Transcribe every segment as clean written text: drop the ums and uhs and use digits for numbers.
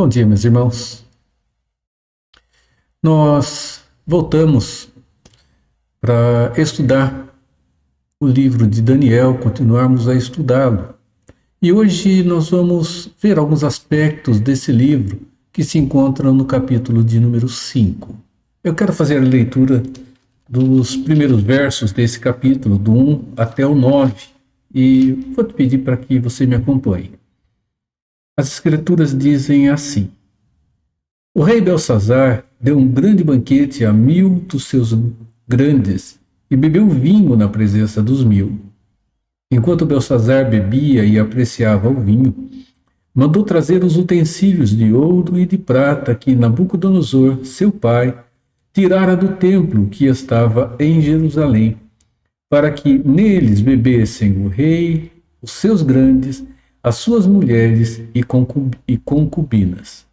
Bom dia, meus irmãos. Nós voltamos para estudar o livro de Daniel, continuarmos a estudá-lo. E hoje nós vamos ver alguns aspectos desse livro que se encontram no capítulo de número 5. Eu quero fazer a leitura dos primeiros versos desse capítulo, do 1 até o 9, e vou te pedir para que você me acompanhe. As escrituras dizem assim: O rei Belsazar deu um grande banquete a 1000 dos seus grandes e bebeu vinho na presença dos 1000. Enquanto Belsazar bebia e apreciava o vinho, mandou trazer os utensílios de ouro e de prata que Nabucodonosor, seu pai, tirara do templo que estava em Jerusalém, para que neles bebessem o rei, os seus grandes, as suas mulheres e concubinas.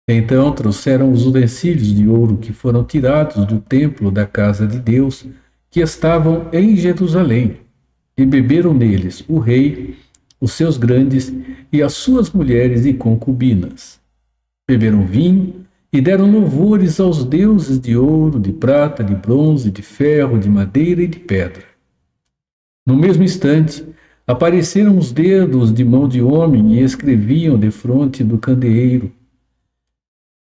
Então trouxeram os utensílios de ouro que foram tirados do templo da casa de Deus, que estavam em Jerusalém, e beberam neles o rei, os seus grandes e as suas mulheres e concubinas. Beberam vinho e deram louvores aos deuses de ouro, de prata, de bronze, de ferro, de madeira e de pedra. No mesmo instante, apareceram os dedos de mão de homem e escreviam defronte do candeeiro,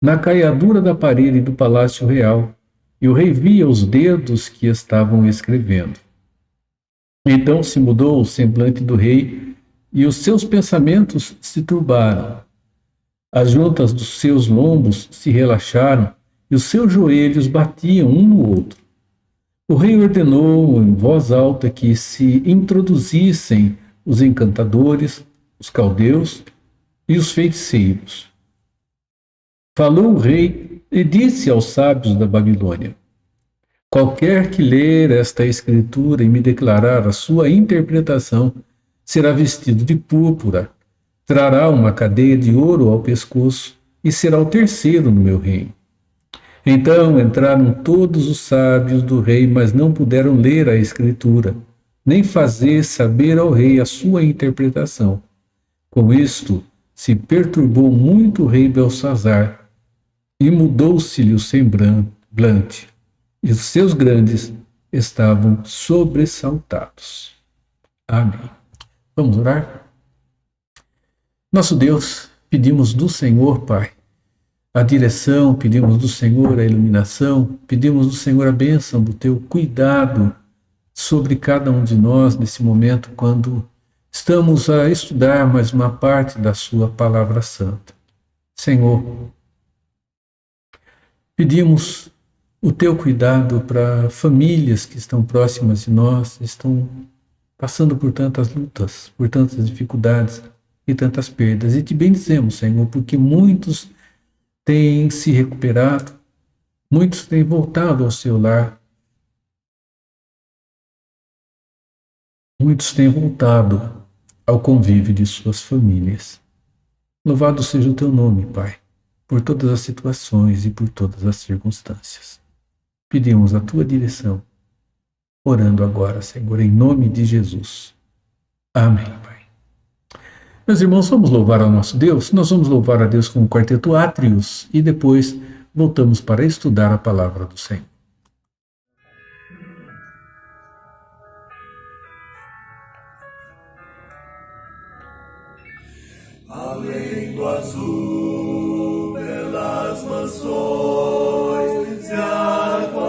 na caiadura da parede do palácio real, e o rei via os dedos que estavam escrevendo. Então se mudou o semblante do rei, e os seus pensamentos se turbaram. As juntas dos seus lombos se relaxaram, e os seus joelhos batiam um no outro. O rei ordenou em voz alta que se introduzissem os encantadores, os caldeus e os feiticeiros. Falou o rei e disse aos sábios da Babilônia: Qualquer que ler esta escritura e me declarar a sua interpretação será vestido de púrpura, trará uma cadeia de ouro ao pescoço e será o terceiro no meu reino. Então entraram todos os sábios do rei, mas não puderam ler a escritura, nem fazer saber ao rei a sua interpretação. Com isto, se perturbou muito o rei Belsazar, e mudou-se-lhe o semblante, e os seus grandes estavam sobressaltados. Amém. Vamos orar? Nosso Deus, pedimos do Senhor, Pai, a direção, pedimos do Senhor a iluminação, pedimos do Senhor a bênção do teu cuidado sobre cada um de nós nesse momento, quando estamos a estudar mais uma parte da sua palavra santa. Senhor, pedimos o teu cuidado para famílias que estão próximas de nós, estão passando por tantas lutas, por tantas dificuldades e tantas perdas. E te bendizemos, Senhor, porque muitos têm se recuperado, muitos têm voltado ao seu lar, muitos têm voltado ao convívio de suas famílias. Louvado seja o teu nome, Pai, por todas as situações e por todas as circunstâncias. Pedimos a tua direção, orando agora, Senhor, em nome de Jesus. Amém, Pai. Meus irmãos, vamos louvar ao nosso Deus? Nós vamos louvar a Deus com o quarteto Átrios e depois voltamos para estudar a palavra do Senhor. Além do azul, pelas mansões se aguardam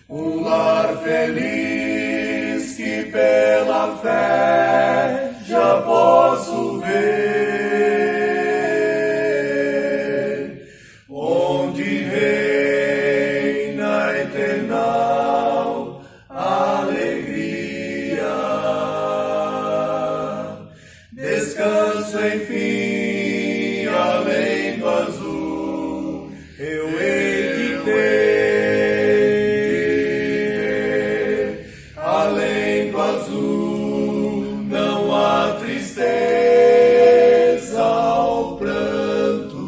um lar feliz que pela fé já posso ver, onde reina a eternal alegria. Descanso, enfim, além do azul, eu hei de ter. Além do azul, não há tristeza ou prantos,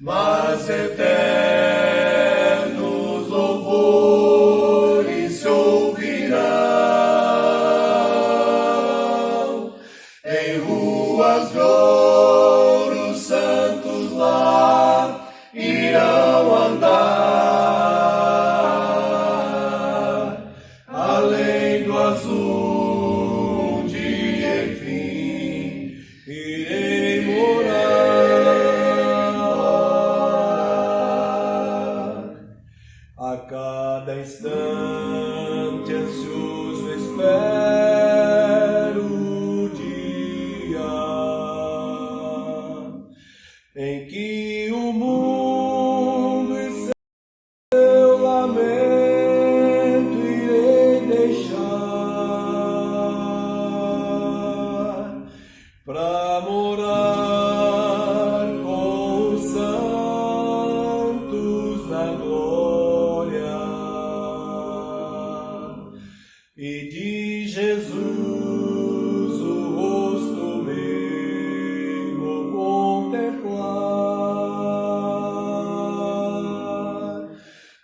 mas eternos louvores se ouvirão. cada instante ansioso espero o dia em que o mundo e seu lamento irei deixar pra morar com os santos na glória e de Jesus o rosto meu vou contemplar.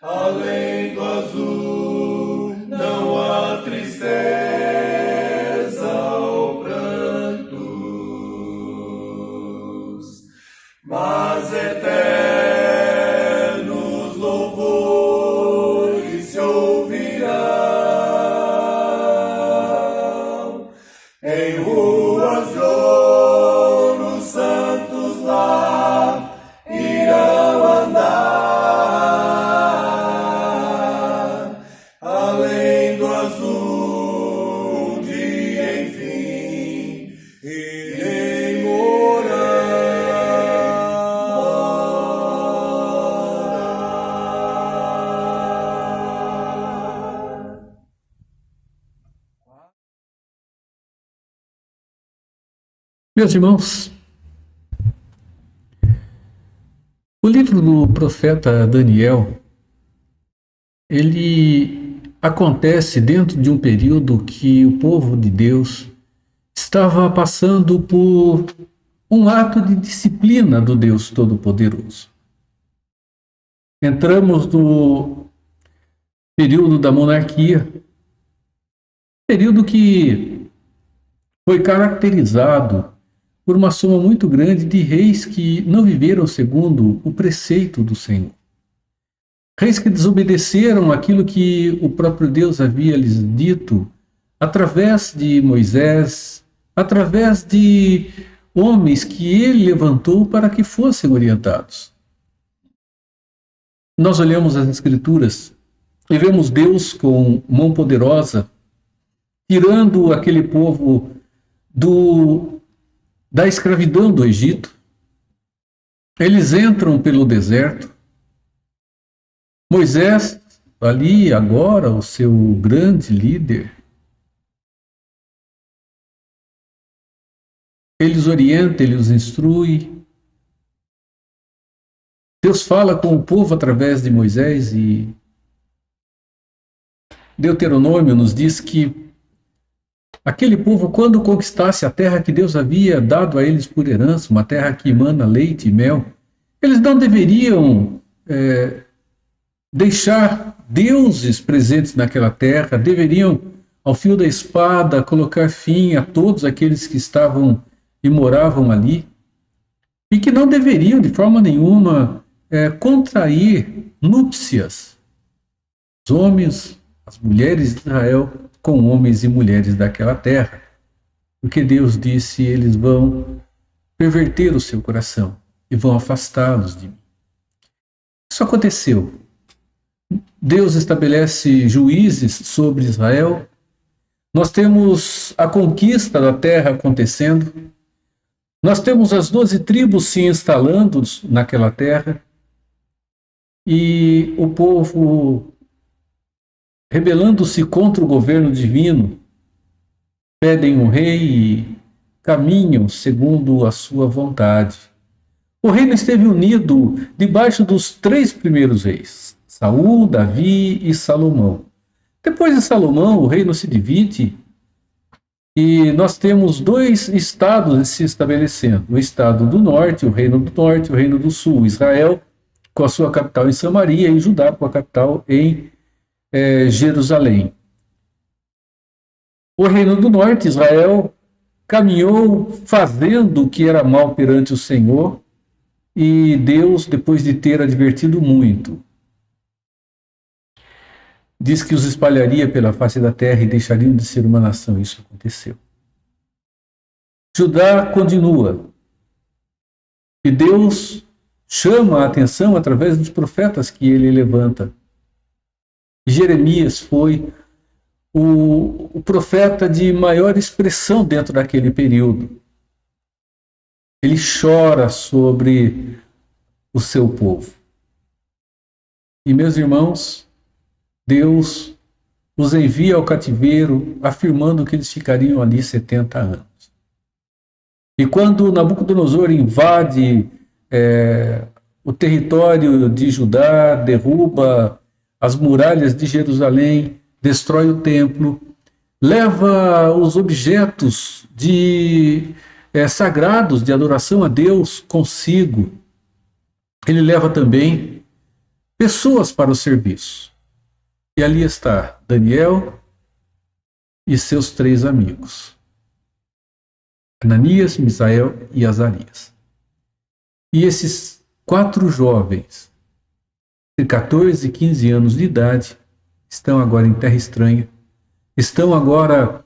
Além do azul não há tristeza ou prantos, mas eternos louvores se ouvirão em ruas de ouro, santos lá irão andar. Além do azul, um dia enfim irei morar. Meus irmãos, o livro do profeta Daniel, ele acontece dentro de um período que o povo de Deus estava passando por um ato de disciplina do Deus Todo-Poderoso. Entramos no período da monarquia, período que foi caracterizado por uma soma muito grande de reis que não viveram segundo o preceito do Senhor. Reis que desobedeceram aquilo que o próprio Deus havia lhes dito através de Moisés, através de homens que ele levantou para que fossem orientados. Nós olhamos as Escrituras e vemos Deus com mão poderosa tirando aquele povo da escravidão do Egito. Eles entram pelo deserto. Moisés, ali agora, o seu grande líder, ele os orienta, ele os instrui. Deus fala com o povo através de Moisés e Deuteronômio nos diz que aquele povo, quando conquistasse a terra que Deus havia dado a eles por herança, uma terra que emana leite e mel, eles não deveriam deixar deuses presentes naquela terra, deveriam, ao fio da espada, colocar fim a todos aqueles que estavam e moravam ali, e que não deveriam, de forma nenhuma, contrair núpcias, os homens, as mulheres de Israel, com homens e mulheres daquela terra, porque Deus disse: eles vão perverter o seu coração e vão afastá-los de mim. Isso aconteceu. Deus estabelece juízes sobre Israel. Nós temos a conquista da terra acontecendo. Nós temos as 12 tribos se instalando naquela terra. E o povo, rebelando-se contra o governo divino, pedem um rei e caminham segundo a sua vontade. O reino esteve unido debaixo dos 3 primeiros reis, Saul, Davi e Salomão. Depois de Salomão, o reino se divide e nós temos 2 estados se estabelecendo. O estado do norte, o reino do sul, Israel, com a sua capital em Samaria, e Judá com a capital em Jerusalém. O reino do norte, Israel, caminhou fazendo o que era mal perante o Senhor, e Deus, depois de ter advertido muito, diz que os espalharia pela face da terra e deixariam de ser uma nação. Isso aconteceu. Judá continua. E Deus chama a atenção através dos profetas que ele levanta. Jeremias foi o profeta de maior expressão dentro daquele período. Ele chora sobre o seu povo. E, meus irmãos, Deus os envia ao cativeiro, afirmando que eles ficariam ali 70 anos. E quando Nabucodonosor invade o território de Judá, derruba as muralhas de Jerusalém, destrói o templo, leva os objetos sagrados de adoração a Deus consigo. Ele leva também pessoas para o serviço. E ali está Daniel e seus 3 amigos, Ananias, Misael e Azarias. E esses 4 jovens, de 14 e 15 anos de idade, estão agora em terra estranha, estão agora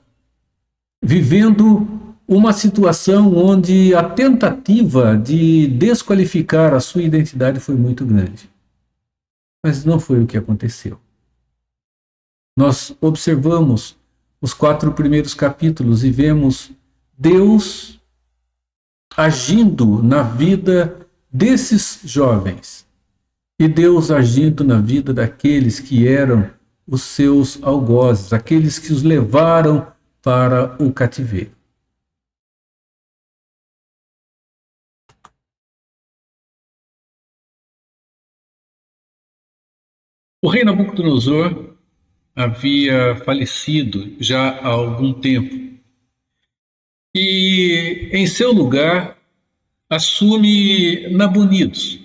vivendo uma situação onde a tentativa de desqualificar a sua identidade foi muito grande. Mas não foi o que aconteceu. Nós observamos os 4 primeiros capítulos e vemos Deus agindo na vida desses jovens e Deus agindo na vida daqueles que eram os seus algozes, aqueles que os levaram para o cativeiro. O rei Nabucodonosor havia falecido já há algum tempo e em seu lugar assume Nabonidos.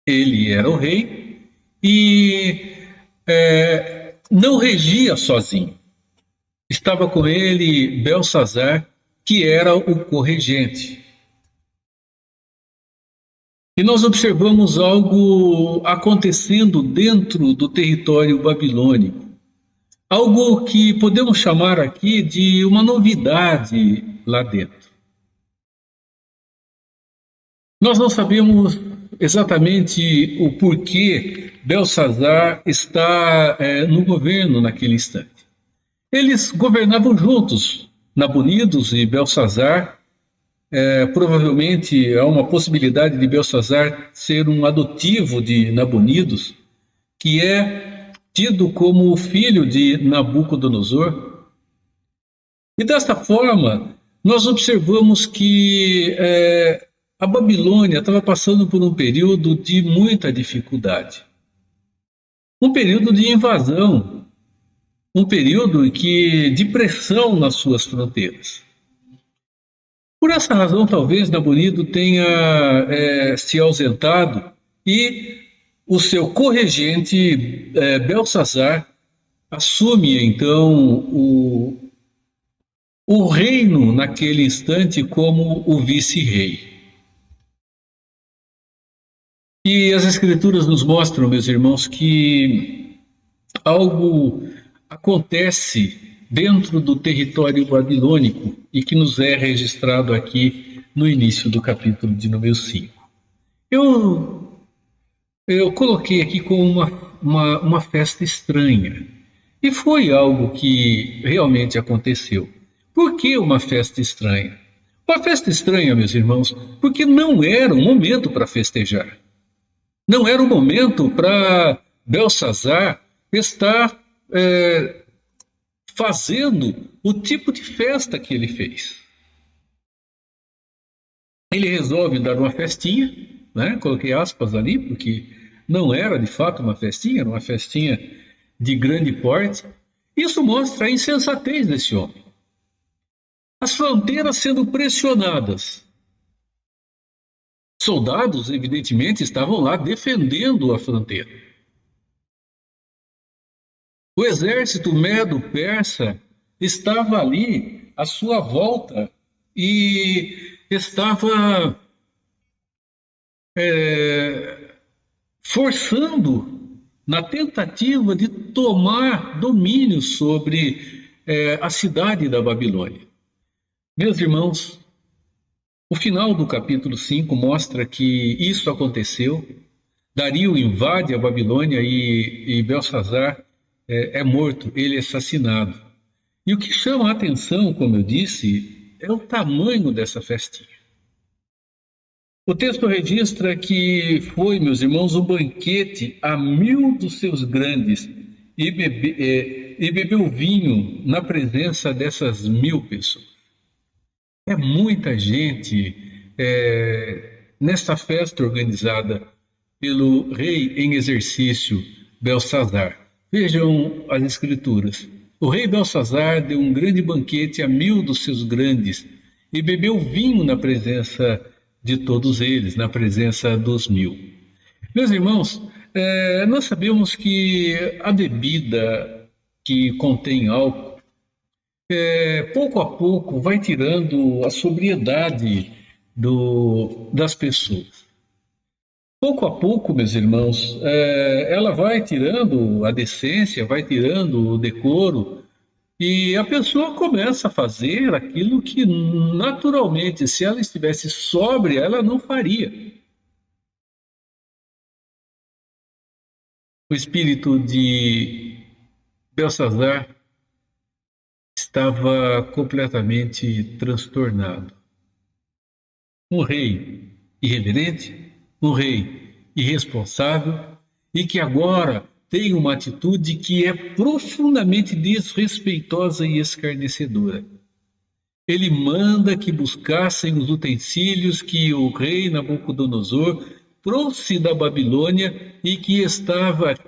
Ele era o rei e não regia sozinho. Estava com ele Belsazar, que era o corregente. E nós observamos algo acontecendo dentro do território babilônico. Algo que podemos chamar aqui de uma novidade lá dentro. Nós não sabemos exatamente o porquê Belsazar está no governo naquele instante. Eles governavam juntos, Nabonidos e Belsazar. Provavelmente há uma possibilidade de Belsazar ser um adotivo de Nabonidos, que é tido como o filho de Nabucodonosor. E desta forma, nós observamos que a Babilônia estava passando por um período de muita dificuldade. Um período de invasão, um período de pressão nas suas fronteiras. Por essa razão, talvez Nabonido tenha se ausentado e o seu corregente Belsazar assume então o reino naquele instante como o vice-rei. E as Escrituras nos mostram, meus irmãos, que algo acontece dentro do território babilônico e que nos é registrado aqui no início do capítulo de número 5. Eu coloquei aqui como uma festa estranha. E foi algo que realmente aconteceu. Por que uma festa estranha? Uma festa estranha, meus irmãos, porque não era um momento para festejar. Não era um momento para Belsazar estar fazendo o tipo de festa que ele fez. Ele resolve dar uma festinha, né? Coloquei aspas ali, porque não era de fato uma festinha, era uma festinha de grande porte. Isso mostra a insensatez desse homem. As fronteiras sendo pressionadas. Soldados, evidentemente, estavam lá defendendo a fronteira. O exército medo-persa estava ali à sua volta e estava forçando na tentativa de tomar domínio sobre a cidade da Babilônia. Meus irmãos, o final do capítulo 5 mostra que isso aconteceu. Dario invade a Babilônia e Belsazar é morto, ele é assassinado. E o que chama a atenção, como eu disse, é o tamanho dessa festinha. O texto registra que foi, meus irmãos, um banquete a 1000 dos seus grandes e bebeu vinho na presença dessas 1000 pessoas. É muita gente nesta festa organizada pelo rei em exercício Belsazar. Vejam as escrituras. O rei Belsazar deu um grande banquete a 1000 dos seus grandes e bebeu vinho na presença de todos eles, na presença dos 1000. Meus irmãos, nós sabemos que a bebida que contém álcool, pouco a pouco vai tirando a sobriedade das pessoas. Pouco a pouco, meus irmãos, ela vai tirando a decência, vai tirando o decoro, e a pessoa começa a fazer aquilo que naturalmente, se ela estivesse sóbria, ela não faria. O espírito de Belsazar estava completamente transtornado. Um rei irreverente, um rei irresponsável e que agora tem uma atitude que é profundamente desrespeitosa e escarnecedora. Ele manda que buscassem os utensílios que o rei Nabucodonosor trouxe da Babilônia e que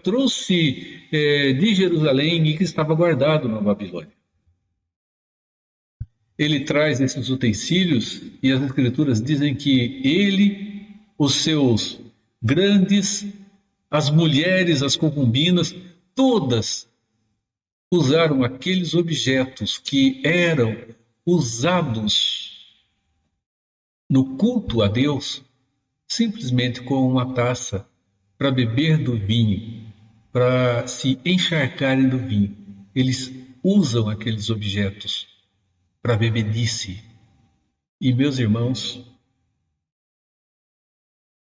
trouxe de Jerusalém e que estava guardado na Babilônia. Ele traz esses utensílios e as escrituras dizem que ele, os seus grandes, as mulheres, as concubinas, todas usaram aqueles objetos que eram usados no culto a Deus, simplesmente com uma taça para beber do vinho, para se encharcarem do vinho. Eles usam aqueles objetos para bebedice. E, meus irmãos,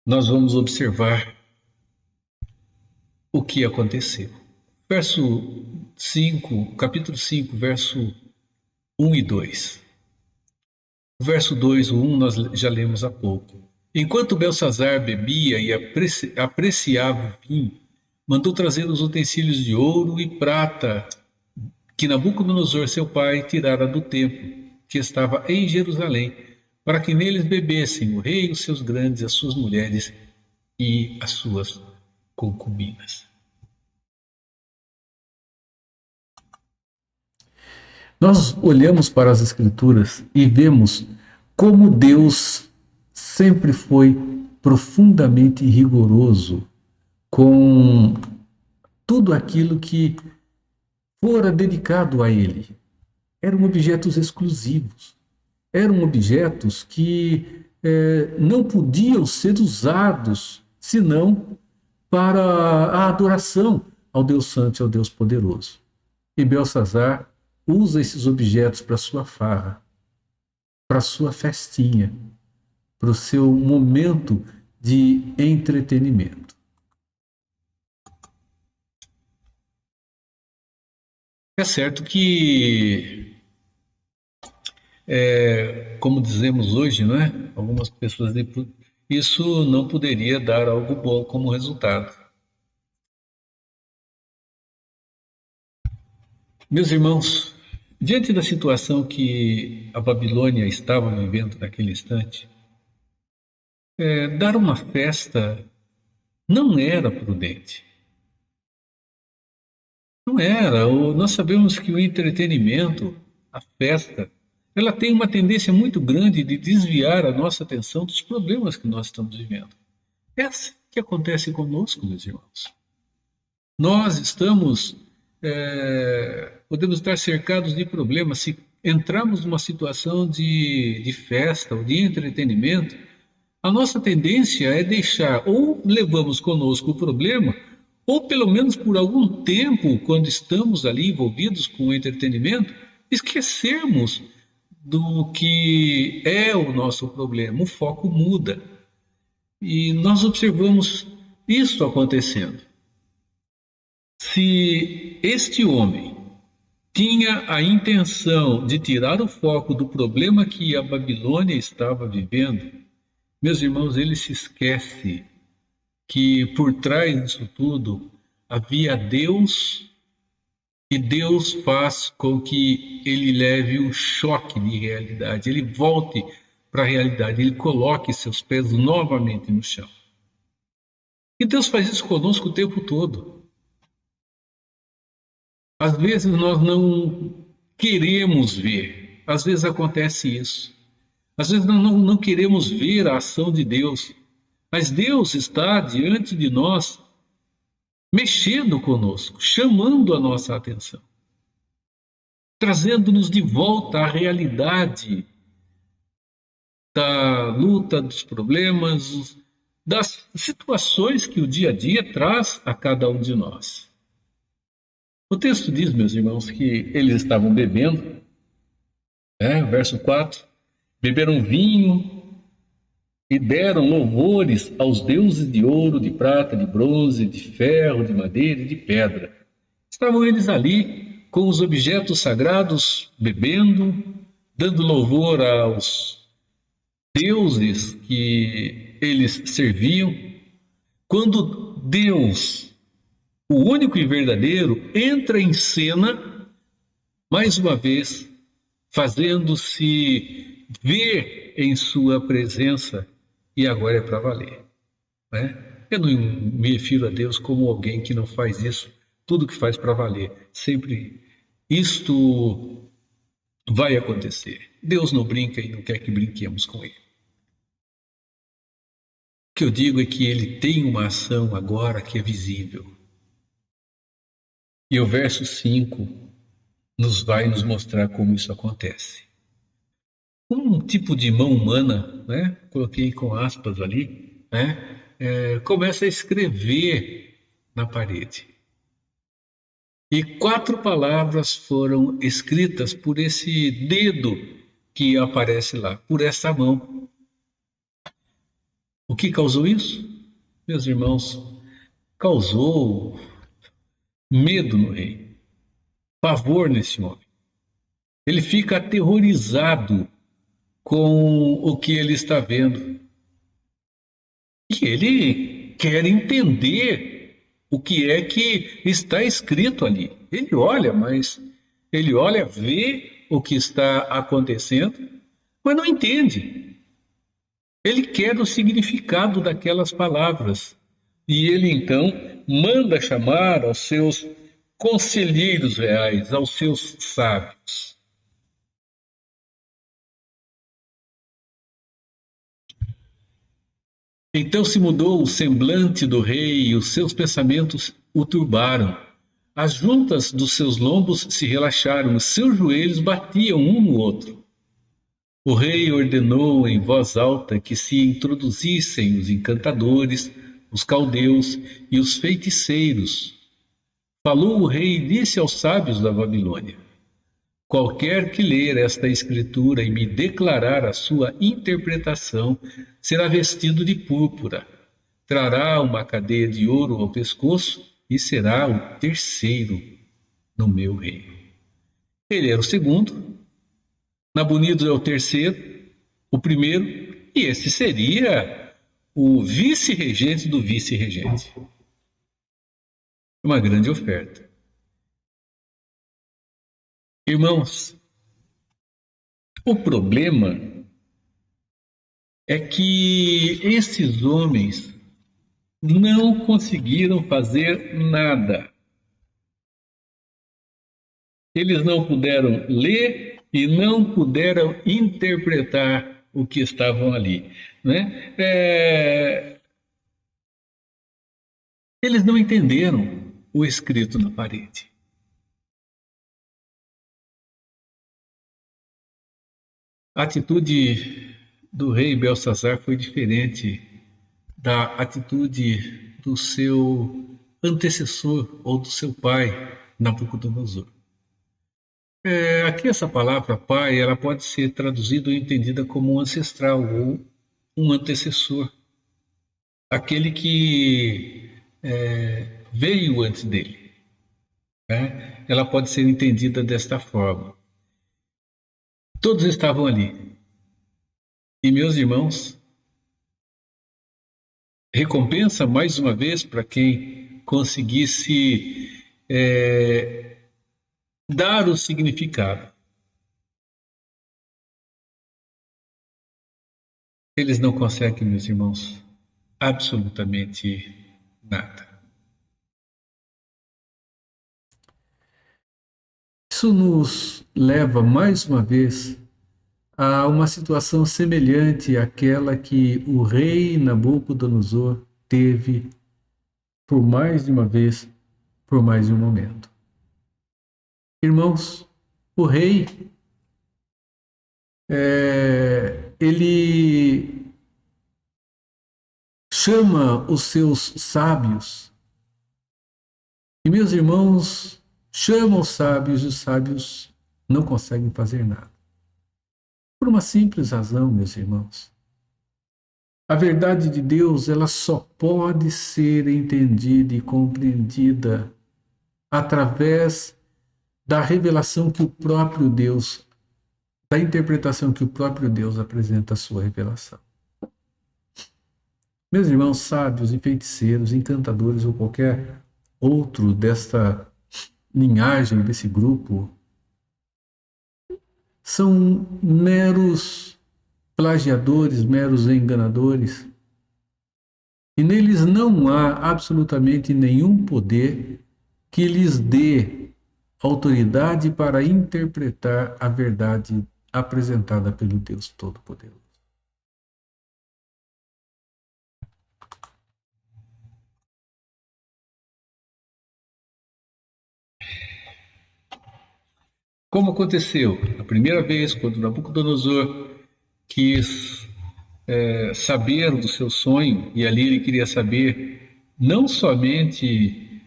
nós vamos observar o que aconteceu. Verso 5, capítulo 5, verso 1 e 2. O verso 2, o 1, nós já lemos há pouco. Enquanto Belsazar bebia e apreciava o vinho, mandou trazer os utensílios de ouro e prata que Nabucodonosor, seu pai, tirara do templo, que estava em Jerusalém, para que neles bebessem o rei, os seus grandes, as suas mulheres e as suas concubinas. Nós olhamos para as Escrituras e vemos como Deus sempre foi profundamente rigoroso com tudo aquilo que fora dedicado a Ele. Eram objetos exclusivos, eram objetos que não podiam ser usados senão para a adoração ao Deus Santo e ao Deus Poderoso. E Belsazar usa esses objetos para sua farra, para sua festinha, para o seu momento de entretenimento. É certo que, como dizemos hoje, não é? Algumas pessoas dizem, isso não poderia dar algo bom como resultado. Meus irmãos, diante da situação que a Babilônia estava vivendo naquele instante, dar uma festa não era prudente. Não era. Nós sabemos que o entretenimento, a festa, ela tem uma tendência muito grande de desviar a nossa atenção dos problemas que nós estamos vivendo. É assim que acontece conosco, meus irmãos. Nós podemos estar cercados de problemas. Se entrarmos numa situação de festa ou de entretenimento, a nossa tendência é deixar, ou levamos conosco o problema, ou pelo menos por algum tempo, quando estamos ali envolvidos com o entretenimento, esquecermos do que é o nosso problema. O foco muda. E nós observamos Isso acontecendo, se este homem tinha a intenção de tirar o foco do problema que a Babilônia estava vivendo, meus irmãos, ele se esquece que por trás disso tudo havia Deus, e Deus faz com que ele leve um choque de realidade, ele volte para a realidade, ele coloque seus pés novamente no chão. E Deus faz isso conosco o tempo todo. Às vezes nós não queremos ver, às vezes acontece isso. Às vezes nós não queremos ver a ação de Deus, mas Deus está diante de nós, mexendo conosco, chamando a nossa atenção, trazendo-nos de volta à realidade da luta, dos problemas, das situações que o dia a dia traz a cada um de nós. O texto diz, meus irmãos, que eles estavam bebendo, verso 4, beberam vinho e deram louvores aos deuses de ouro, de prata, de bronze, de ferro, de madeira e de pedra. Estavam eles ali com os objetos sagrados, bebendo, dando louvor aos deuses que eles serviam. Quando Deus, o único e verdadeiro, entra em cena, mais uma vez, fazendo-se ver em sua presença, e agora é para valer. Eu não me refiro a Deus como alguém que não faz isso, tudo que faz para valer. Sempre isto vai acontecer. Deus não brinca e não quer que brinquemos com Ele. O que eu digo é que Ele tem uma ação agora que é visível. E o verso 5 vai nos mostrar como isso acontece. Um tipo de mão humana, coloquei com aspas ali, começa a escrever na parede. E 4 palavras foram escritas por esse dedo que aparece lá, por essa mão. O que causou isso? Meus irmãos, causou medo no rei, pavor nesse homem. Ele fica aterrorizado com o que ele está vendo. E ele quer entender o que é que está escrito ali. Ele olha, vê o que está acontecendo, mas não entende. Ele quer o significado daquelas palavras. E ele então manda chamar aos seus conselheiros reais, aos seus sábios. Então se mudou o semblante do rei e os seus pensamentos o turbaram. As juntas dos seus lombos se relaxaram, os seus joelhos batiam um no outro. O rei ordenou em voz alta que se introduzissem os encantadores, os caldeus e os feiticeiros. Falou o rei e disse aos sábios da Babilônia: qualquer que ler esta escritura e me declarar a sua interpretação será vestido de púrpura, trará uma cadeia de ouro ao pescoço e será o terceiro no meu reino. Ele era o segundo, Nabonido é o terceiro, o primeiro, e esse seria o vice-regente do vice-regente. Uma grande oferta. Irmãos, o problema é que esses homens não conseguiram fazer nada. Eles não puderam ler e não puderam interpretar o que estavam ali. Eles não entenderam o escrito na parede. A atitude do rei Belsazar foi diferente da atitude do seu antecessor ou do seu pai, Nabucodonosor. Aqui essa palavra pai, ela pode ser traduzida ou entendida como um ancestral ou um antecessor. Aquele que veio antes dele. Né? Ela pode ser entendida desta forma. Todos estavam ali. E meus irmãos, recompensa mais uma vez para quem conseguisse dar o significado. Eles não conseguem, meus irmãos, absolutamente nada. Isso nos leva mais uma vez a uma situação semelhante àquela que o rei Nabucodonosor teve por mais de uma vez, por mais de um momento. Irmãos, o rei, ele chama os seus sábios, e meus irmãos, chama os sábios e os sábios não conseguem fazer nada. Por uma simples razão, meus irmãos. A verdade de Deus, ela só pode ser entendida e compreendida através da revelação que o próprio Deus, da interpretação que o próprio Deus apresenta a sua revelação. Meus irmãos, sábios e feiticeiros, encantadores ou qualquer outro desta linhagem, desse grupo, são meros plagiadores, meros enganadores. E neles não há absolutamente nenhum poder que lhes dê autoridade para interpretar a verdade apresentada pelo Deus Todo-Poderoso. Como aconteceu a primeira vez, quando Nabucodonosor quis saber do seu sonho, e ali ele queria saber não somente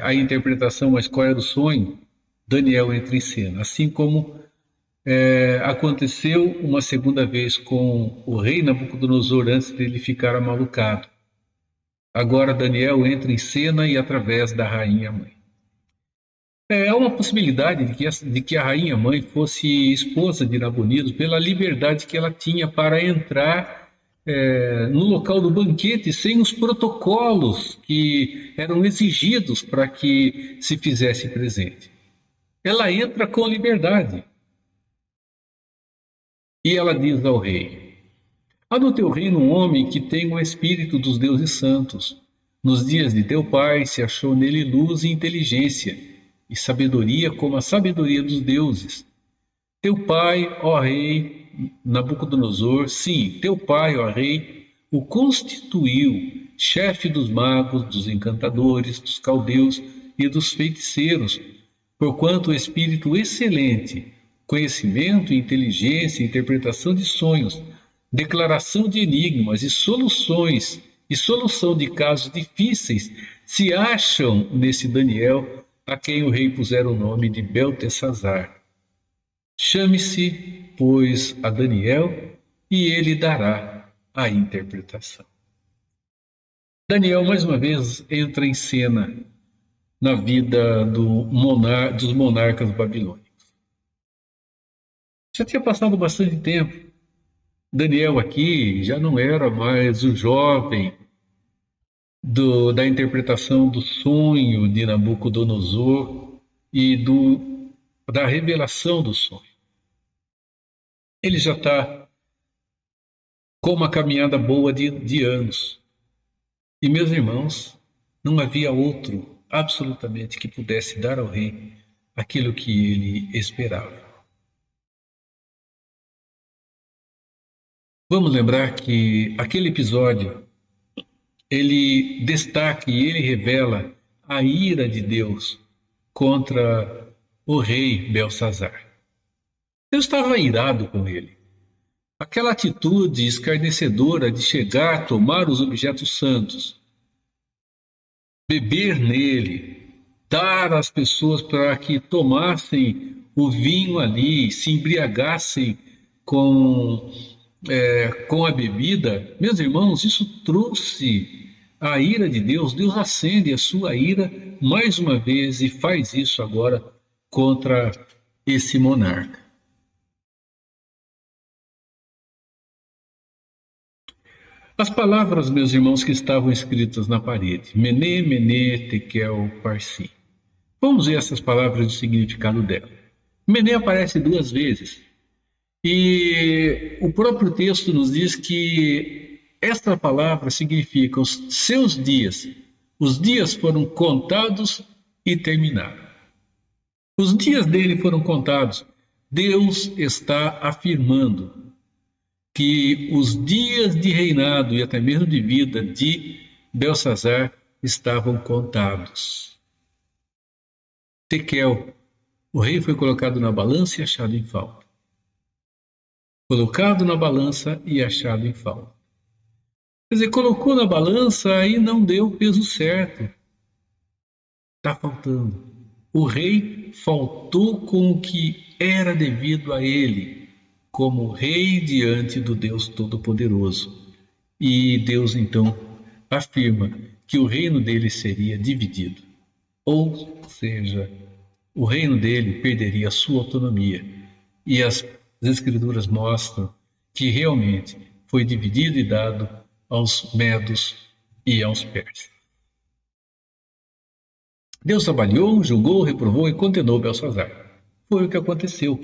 a interpretação, mas qual era o sonho, Daniel entra em cena. Assim como aconteceu uma segunda vez com o rei Nabucodonosor antes dele ficar amalucado. Agora Daniel entra em cena e através da rainha mãe. É uma possibilidade de que a rainha mãe fosse esposa de Nabonido pela liberdade que ela tinha para entrar no local do banquete sem os protocolos que eram exigidos para que se fizesse presente. Ela entra com liberdade. E ela diz ao rei: há no teu reino um homem que tem o espírito dos deuses santos. Nos dias de teu pai se achou nele luz e inteligência, e sabedoria como a sabedoria dos deuses. Teu pai, ó rei Nabucodonosor, sim, teu pai, ó rei, o constituiu chefe dos magos, dos encantadores, dos caldeus e dos feiticeiros, porquanto o espírito excelente, conhecimento, inteligência, interpretação de sonhos, declaração de enigmas e soluções e solução de casos difíceis se acham nesse Daniel, a quem o rei pusera o nome de Beltesazar. Chame-se, pois, a Daniel, e ele dará a interpretação. Daniel, mais uma vez, entra em cena na vida dos monarcas babilônicos. Já tinha passado bastante tempo. Daniel aqui já não era mais o jovem da interpretação do sonho de Nabucodonosor e da revelação do sonho. Ele já está com uma caminhada boa de anos. E, meus irmãos, não havia outro, absolutamente, que pudesse dar ao rei aquilo que ele esperava. Vamos lembrar que aquele episódio ele destaca e ele revela a ira de Deus contra o rei Belsazar. Deus estava irado com ele. Aquela atitude escarnecedora de chegar, tomar os objetos santos, beber nele, dar às pessoas para que tomassem o vinho ali, se embriagassem com a bebida, meus irmãos, isso trouxe a ira de Deus, Deus acende a sua ira mais uma vez e faz isso agora contra esse monarca. As palavras, meus irmãos, que estavam escritas na parede, Mene, Mene, Tekel, Parsi. Vamos ver essas palavras e o significado dela. Mene aparece 2 vezes. E o próprio texto nos diz que esta palavra significa os seus dias. Os dias foram contados e terminaram. Os dias dele foram contados. Deus está afirmando que os dias de reinado e até mesmo de vida de Belsazar estavam contados. Tekel, o rei foi colocado na balança e achado em falta. Colocado na balança e achado em falta. Quer dizer, colocou na balança e não deu o peso certo. Está faltando. O rei faltou com o que era devido a ele, como rei diante do Deus Todo-Poderoso. E Deus então afirma que o reino dele seria dividido. Ou seja, o reino dele perderia a sua autonomia. E as Escrituras mostram que realmente foi dividido e dado aos medos e aos persas. Deus trabalhou, julgou, reprovou e condenou Belsazar. Foi o que aconteceu.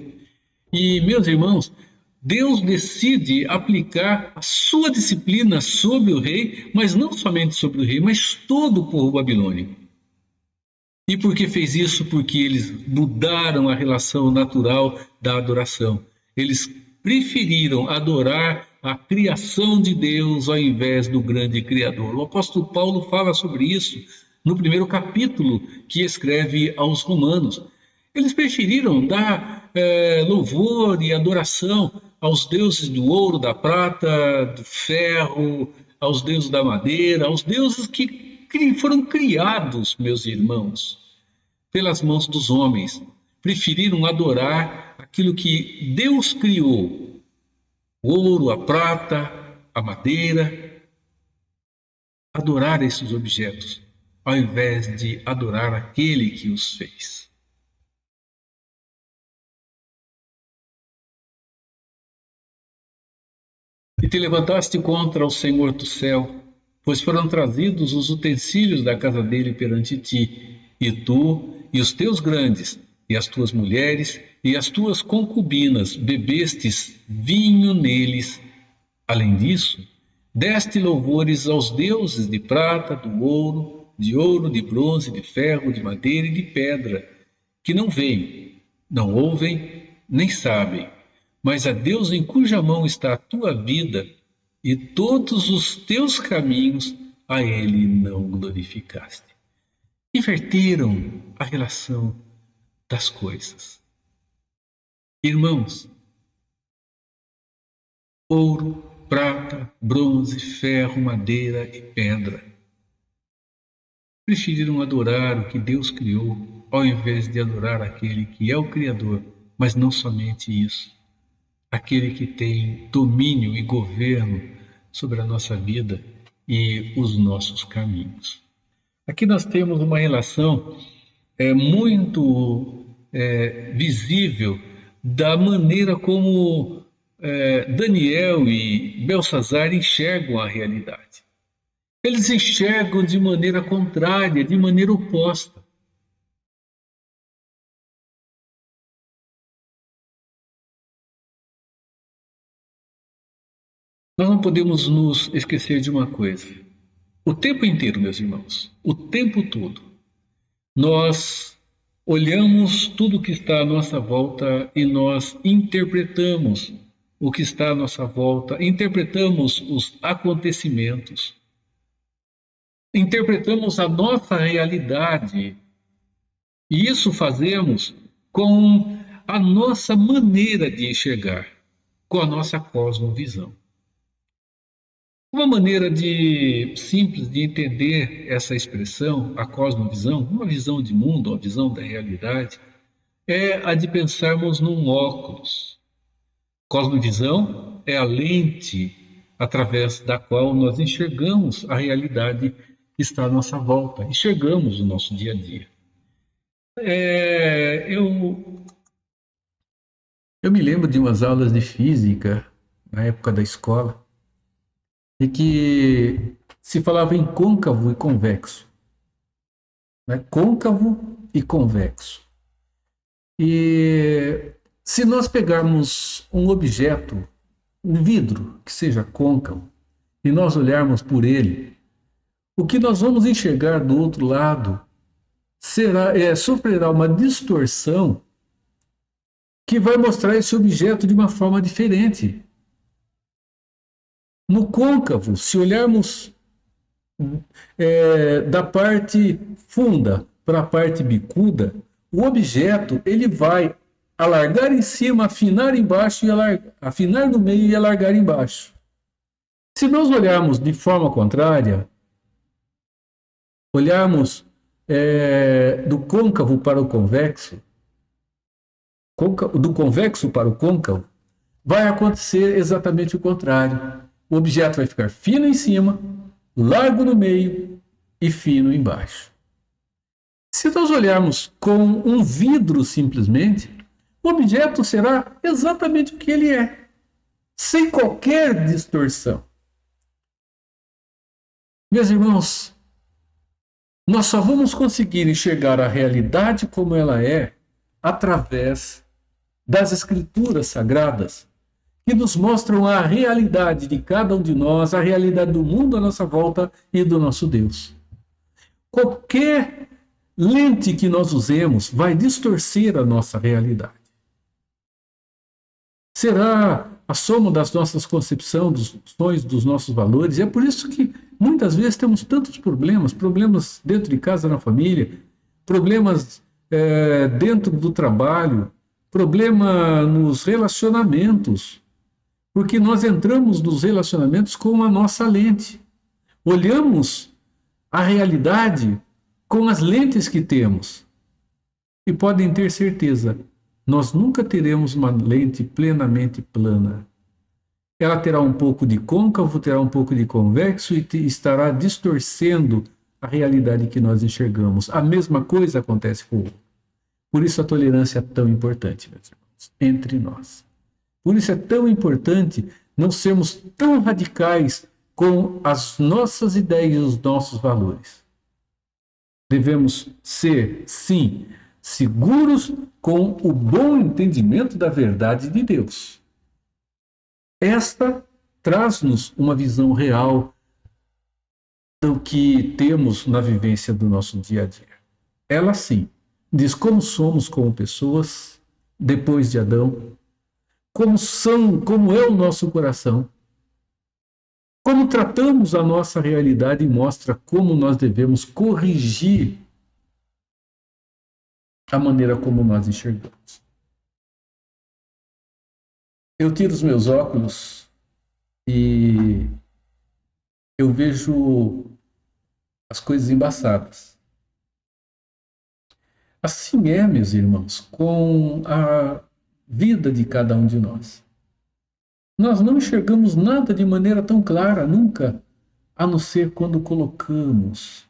E, meus irmãos, Deus decide aplicar a sua disciplina sobre o rei, mas não somente sobre o rei, mas todo o povo babilônico. E por que fez isso? Porque eles mudaram a relação natural da adoração. Eles preferiram adorar a criação de Deus ao invés do grande Criador. O apóstolo Paulo fala sobre isso no primeiro capítulo que escreve aos Romanos. Eles preferiram dar louvor e adoração aos deuses do ouro, da prata, do ferro, aos deuses da madeira, aos deuses que foram criados, meus irmãos, pelas mãos dos homens. Preferiram adorar aquilo que Deus criou, o ouro, a prata, a madeira, adorar esses objetos, ao invés de adorar aquele que os fez. E te levantaste contra o Senhor do céu, pois foram trazidos os utensílios da casa dele perante ti, e tu e os teus grandes, e as tuas mulheres, e as tuas concubinas, bebestes vinho neles. Além disso, deste louvores aos deuses de prata, de ouro, de bronze, de ferro, de madeira e de pedra, que não veem, não ouvem, nem sabem, mas a Deus em cuja mão está a tua vida e todos os teus caminhos, a ele não glorificaste. Inverteram a relação das coisas. Irmãos, ouro, prata, bronze, ferro, madeira e pedra. Preferiram adorar o que Deus criou, ao invés de adorar aquele que é o Criador, mas não somente isso. Aquele que tem domínio e governo sobre a nossa vida e os nossos caminhos. Aqui nós temos uma relação muito visível da maneira como Daniel e Belsazar enxergam a realidade. Eles enxergam de maneira contrária, de maneira oposta. Nós não podemos nos esquecer de uma coisa. O tempo inteiro, meus irmãos, o tempo todo, nós olhamos tudo que está à nossa volta e nós interpretamos o que está à nossa volta, interpretamos os acontecimentos, interpretamos a nossa realidade. E isso fazemos com a nossa maneira de enxergar, com a nossa cosmovisão. Uma maneira simples de entender essa expressão, a cosmovisão, uma visão de mundo, uma visão da realidade, é a de pensarmos num óculos. Cosmovisão é a lente através da qual nós enxergamos a realidade que está à nossa volta, enxergamos o nosso dia a dia. Eu me lembro de umas aulas de física na época da escola, e que se falava em côncavo e convexo, né? Côncavo e convexo. E se nós pegarmos um objeto, um vidro que seja côncavo, e nós olharmos por ele, o que nós vamos enxergar do outro lado sofrerá uma distorção que vai mostrar esse objeto de uma forma diferente. No côncavo, se olharmos da parte funda para a parte bicuda, o objeto ele vai alargar em cima, afinar embaixo e afinar no meio e alargar embaixo. Se nós olharmos de forma contrária, olharmos do côncavo para o convexo, do convexo para o côncavo, vai acontecer exatamente o contrário. O objeto vai ficar fino em cima, largo no meio e fino embaixo. Se nós olharmos com um vidro simplesmente, o objeto será exatamente o que ele é, sem qualquer distorção. Meus irmãos, nós só vamos conseguir enxergar a realidade como ela é através das Escrituras Sagradas, que nos mostram a realidade de cada um de nós, a realidade do mundo à nossa volta e do nosso Deus. Qualquer lente que nós usemos vai distorcer a nossa realidade. Será a soma das nossas concepções, dos sonhos, dos nossos valores, e é por isso que muitas vezes temos tantos problemas dentro de casa, na família, problemas dentro do trabalho, problema nos relacionamentos, porque nós entramos nos relacionamentos com a nossa lente. Olhamos a realidade com as lentes que temos. E podem ter certeza, nós nunca teremos uma lente plenamente plana. Ela terá um pouco de côncavo, terá um pouco de convexo e estará distorcendo a realidade que nós enxergamos. A mesma coisa acontece com o outro. Por isso a tolerância é tão importante, meus irmãos, entre nós. Por isso é tão importante não sermos tão radicais com as nossas ideias e os nossos valores. Devemos ser, sim, seguros com o bom entendimento da verdade de Deus. Esta traz-nos uma visão real do que temos na vivência do nosso dia a dia. Ela, sim, diz como somos como pessoas depois de Adão, como é o nosso coração, como tratamos a nossa realidade e mostra como nós devemos corrigir a maneira como nós enxergamos. Eu tiro os meus óculos e eu vejo as coisas embaçadas. Assim é, meus irmãos, com a vida de cada um de nós. Nós não enxergamos nada de maneira tão clara, nunca, a não ser quando colocamos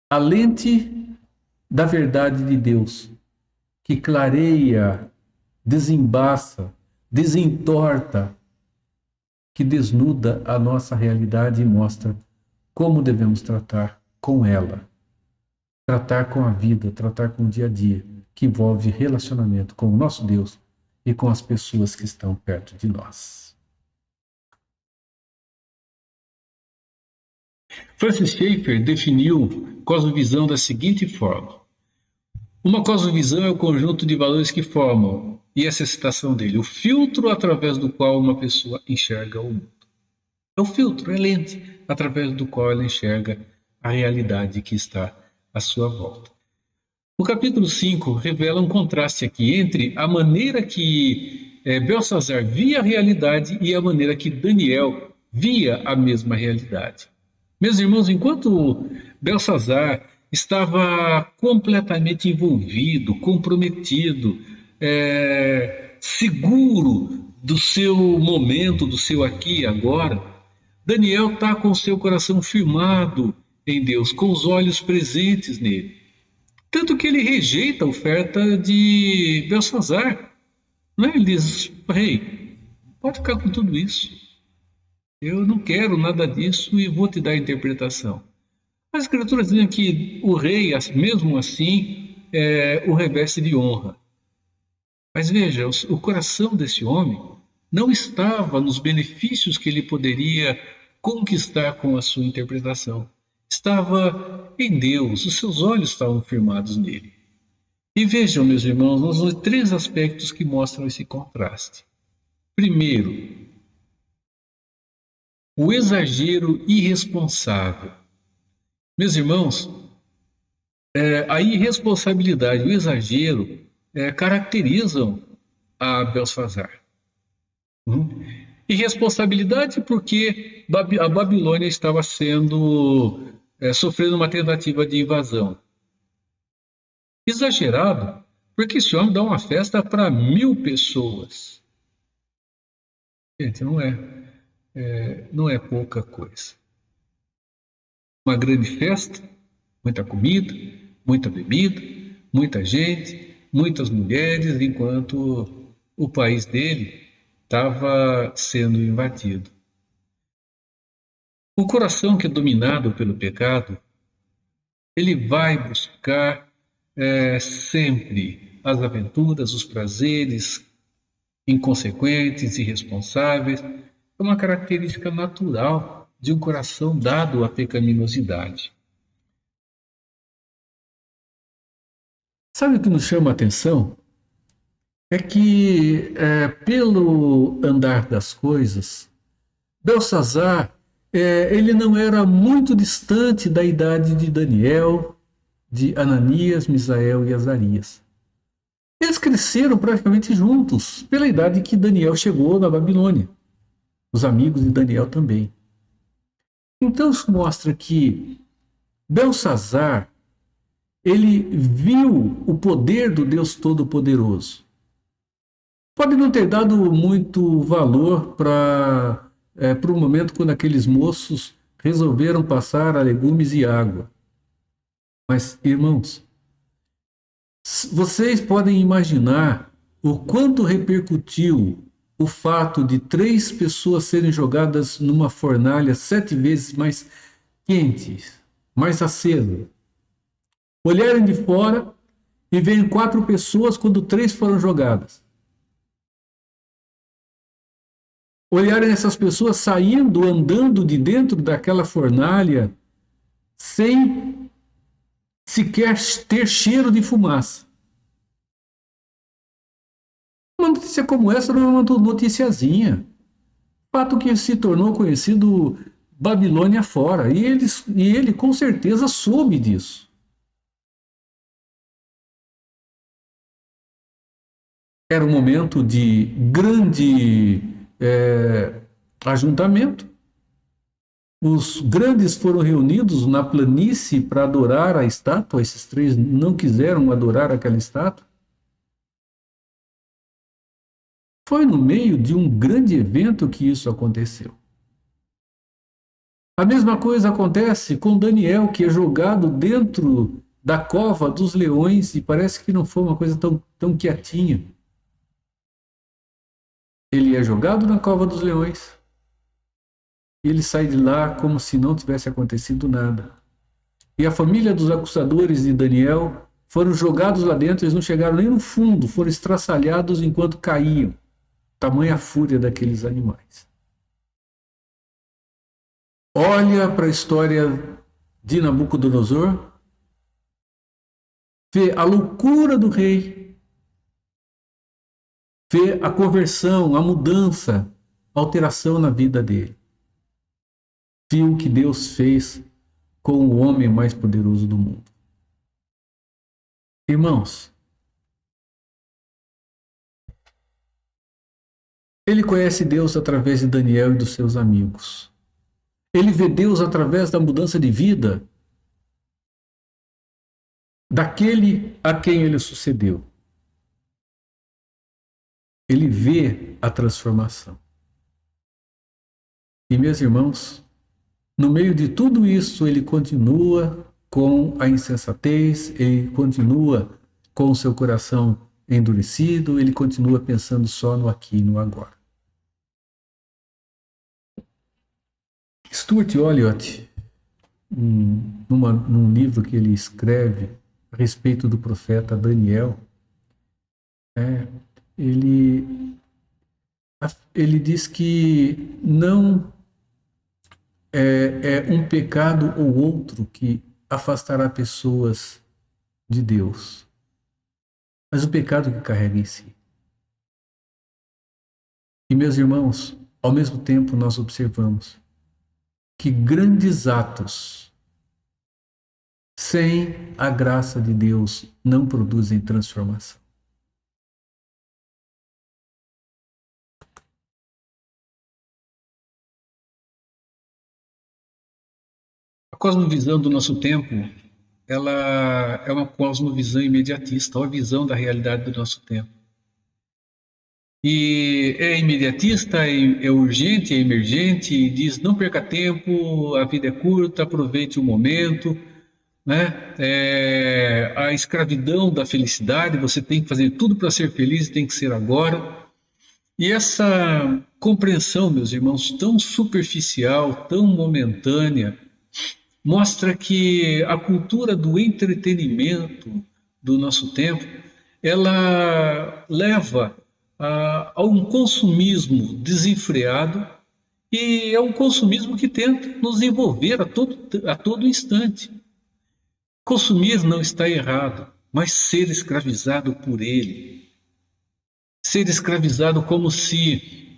a lente da verdade de Deus, que clareia, desembaça, desentorta, que desnuda a nossa realidade e mostra como devemos tratar com ela. Tratar com a vida, tratar com o dia a dia, que envolve relacionamento com o nosso Deus e com as pessoas que estão perto de nós. Francis Schaeffer definiu cosmovisão da seguinte forma: uma cosmovisão é o conjunto de valores que formam, e essa é a citação dele, o filtro através do qual uma pessoa enxerga o mundo. É o filtro, é a lente através do qual ela enxerga a realidade que está à sua volta. O capítulo 5 revela um contraste aqui entre a maneira que Belsazar via a realidade e a maneira que Daniel via a mesma realidade. Meus irmãos, enquanto Belsazar estava completamente envolvido, comprometido, seguro do seu momento, do seu aqui e agora, Daniel está com o seu coração firmado em Deus, com os olhos presentes nele. Tanto que ele rejeita a oferta de Belsazar. Não é? Ele diz, rei, pode ficar com tudo isso. Eu não quero nada disso e vou te dar a interpretação. As escrituras dizem que o rei, mesmo assim, o reveste de honra. Mas veja, o coração desse homem não estava nos benefícios que ele poderia conquistar com a sua interpretação. Estava em Deus, os seus olhos estavam firmados nele. E vejam, meus irmãos, nós vamos ver três aspectos que mostram esse contraste. Primeiro, o exagero irresponsável. Meus irmãos, a irresponsabilidade, o exagero, caracterizam a Belsazar. Irresponsabilidade porque a Babilônia estava sofrendo uma tentativa de invasão. Exagerado porque esse homem dá uma festa para 1.000 pessoas. Gente, não é pouca coisa. Uma grande festa, muita comida, muita bebida, muita gente, muitas mulheres, enquanto o país dele estava sendo invadido. O coração que é dominado pelo pecado, ele vai buscar sempre as aventuras, os prazeres inconsequentes, irresponsáveis. É uma característica natural de um coração dado à pecaminosidade. Sabe o que nos chama a atenção? É que, pelo andar das coisas, Belsazar, ele não era muito distante da idade de Daniel, de Ananias, Misael e Azarias. Eles cresceram praticamente juntos, pela idade que Daniel chegou na Babilônia. Os amigos de Daniel também. Então isso mostra que Belsazar, ele viu o poder do Deus Todo-Poderoso. Pode não ter dado muito valor para o momento quando aqueles moços resolveram passar a legumes e água. Mas, irmãos, vocês podem imaginar o quanto repercutiu o fato de 3 pessoas serem jogadas numa fornalha 7 vezes mais quente, mais acesa. Olharem de fora e verem 4 pessoas quando 3 foram jogadas. Olharem essas pessoas saindo, andando de dentro daquela fornalha sem sequer ter cheiro de fumaça. Uma notícia como essa não é uma noticiazinha. Fato que se tornou conhecido Babilônia fora. E ele com certeza soube disso. Era um momento de grande ajuntamento. Os grandes foram reunidos na planície para adorar a estátua. Esses 3 não quiseram adorar aquela estátua. Foi no meio de um grande evento que isso aconteceu. A mesma coisa acontece com Daniel, que é jogado dentro da cova dos leões, e parece que não foi uma coisa tão quietinha. Ele é jogado na cova dos leões e ele sai de lá como se não tivesse acontecido nada. E a família dos acusadores de Daniel foram jogados lá dentro, eles não chegaram nem no fundo, foram estraçalhados enquanto caíam. Tamanha fúria daqueles animais. Olha para a história de Nabucodonosor, vê a loucura do rei, vê a conversão, a mudança, a alteração na vida dele. Viu o que Deus fez com o homem mais poderoso do mundo. Irmãos, ele conhece Deus através de Daniel e dos seus amigos. Ele vê Deus através da mudança de vida daquele a quem ele sucedeu. ele vê a transformação. E, meus irmãos, no meio de tudo isso, ele continua com a insensatez, ele continua com o seu coração endurecido, ele continua pensando só no aqui e no agora. Stuart Olyott, num livro que ele escreve a respeito do profeta Daniel, ele diz que não é um pecado ou outro que afastará pessoas de Deus, mas o pecado que carrega em si. E, meus irmãos, ao mesmo tempo nós observamos que grandes atos sem a graça de Deus não produzem transformação. A cosmovisão do nosso tempo, ela é uma cosmovisão imediatista, uma visão da realidade do nosso tempo. E é imediatista, é urgente, é emergente, e diz: não perca tempo, a vida é curta, aproveite o momento, né? A escravidão da felicidade, você tem que fazer tudo para ser feliz, tem que ser agora. E essa compreensão, meus irmãos, tão superficial, tão momentânea, mostra que a cultura do entretenimento do nosso tempo, ela leva a um consumismo desenfreado, e é um consumismo que tenta nos envolver a todo instante. Consumir não está errado, mas ser escravizado por ele. Ser escravizado como se